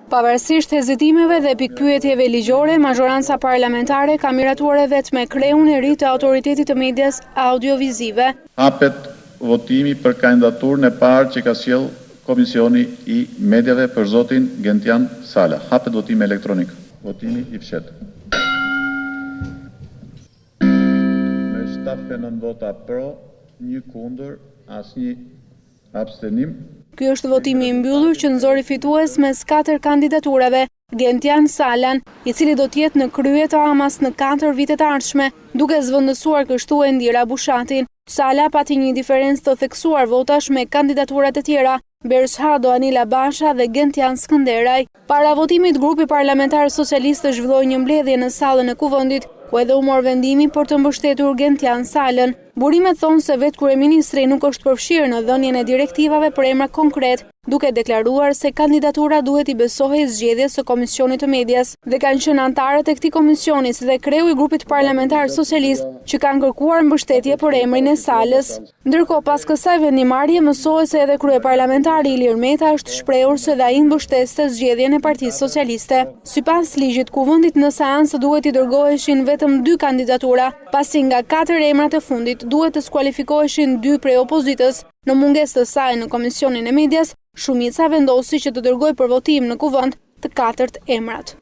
Pavarësisht hezitimeve dhe pikpyetjeve ligjore, mazhoranca parlamentare ka miratuar vetëm me kreun e ri të Autoritetit të Medias Audiovizive. Hapet votimi për kandidaturën e parë që ka sjell Komisioni i Mediave për zotin Gentian Sala. Hapet votimi elektronik. Votimi i fshetë. Me 79 vota pro, 1 kundër, asnjë abstenim. Ky është votimi i mbyllur që nxori fitues mes 4 kandidaturave, Gentian Salan, i cili do të jetë në krye të AMAS në 4 vitet e ardhshme, duke zvendësuar kështu Endira Bushatin. Sala pati një diferencë të theksuar votash me kandidaturat e tjera, Bershado Anila Basha dhe Gentian Skënderaj. Para votimit, grupi parlamentar socialist zhvilloi një mbledhje në sallën e Kuvendit, ku edhe u mor vendimi për të mbështetur Gentian Salën. Burimet thonë se vetë kryeministri nuk është përfshirë në dhënien e direktivave për emra konkret, duke deklaruar se kandidatura duhet i besohej zgjedhjes së Komisionit të Medias, dhe kanë qenë anëtarët e këtij komisioni si dhe kreu i grupit parlamentar socialist që kanë kërkuar mbështetje për emrin e Salës. Ndërkohë, pas kësaj vendimarrje, mësohet se edhe kryeparlamentari Ilir Meta është shprehur se ai mbështeste zgjedhjen e Partisë Socialiste. Sipas ligjit, Kuvendit në seancë duhet i dërgoheshin vetëm 2 kandidatura, pasi nga 4 emrat e fundit duhet të skualifikoheshin 2 prej opozitës. Në mungesë të saj në Komisionin e Medias, shumica vendosi që të dërgojë për votim në Kuvend të 4 emrat.